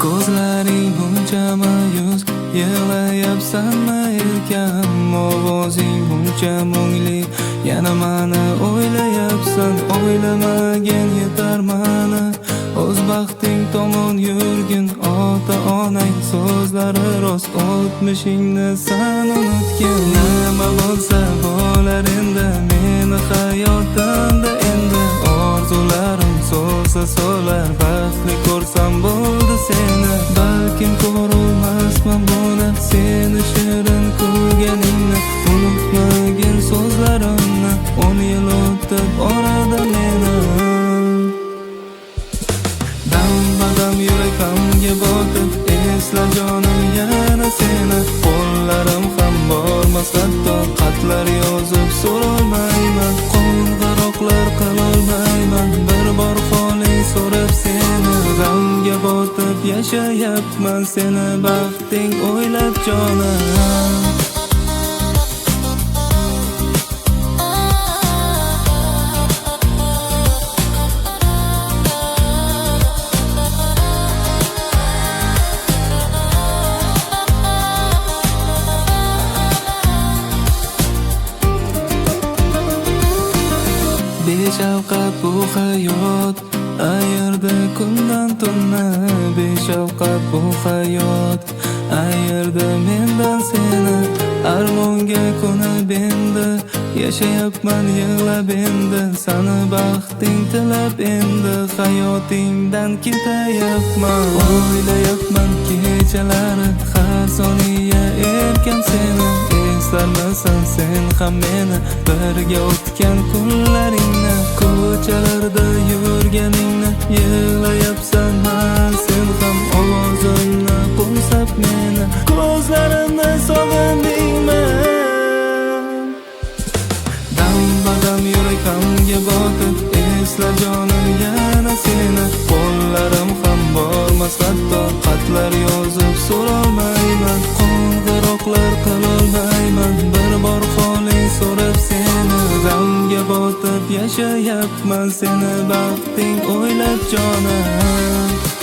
Ko'zlaring buncha mayus, yig'layapsanmi erkam? Ovozing buncha mungli, yana mani o'ylayapsan. O'ylamagin yetar mani, o'z baxting tomon yurgin. Ota-onang so'zlari rost, o'tmishingni san unutgin. Nima bo'lsa bo'lar endi, meni hayotimda endi orzularim so'lsa so'lar, baxtli ko'rsam bo'ldi seni. Balkim ko'rolmasman buni, seni shirin kulganingni. Unutmagin so'zlarimni, 10 yil o'tib orada meni. Dam-badam yurakimga botib, esla jonim yana seni. Qo'llarim ham bormas hatto, xatlar yozib so'rolmayman. Qo'ng'iroqlar qilolmayman, bir bor holing so'rab seni. G'amga botib yashayapman, seni baxting o'ylab jonim. Beshafqat bu hayot, ayirdi kundan tunni. Beshafqat bu hayot, ayirdi mendan seni. Armonga ko'nib endi, yashayapman yig'lab endi. Sani baxting tilab endi, hayotingdan ketayapman. O'ylayapman kechalari, har soniya erkam seni. Eslarmisan sen ham meni, birga o'tgan kunlaringni. Ko'chalarda yurganingni, yig'layapsan sen ham. Ovozimni qo'msab meni, ko'zlarimni sog'indingmi? Dam-badam yurakamga botib, esla jonim yana seni. Qo'llarim ham bormas hatto, xatlar yozib so'rolmayman. Qo'ng'iroqlar qilolmayman, bir bor holing so'rab seni. G'amga botib yashayapman, seni baxting o'ylab jonim.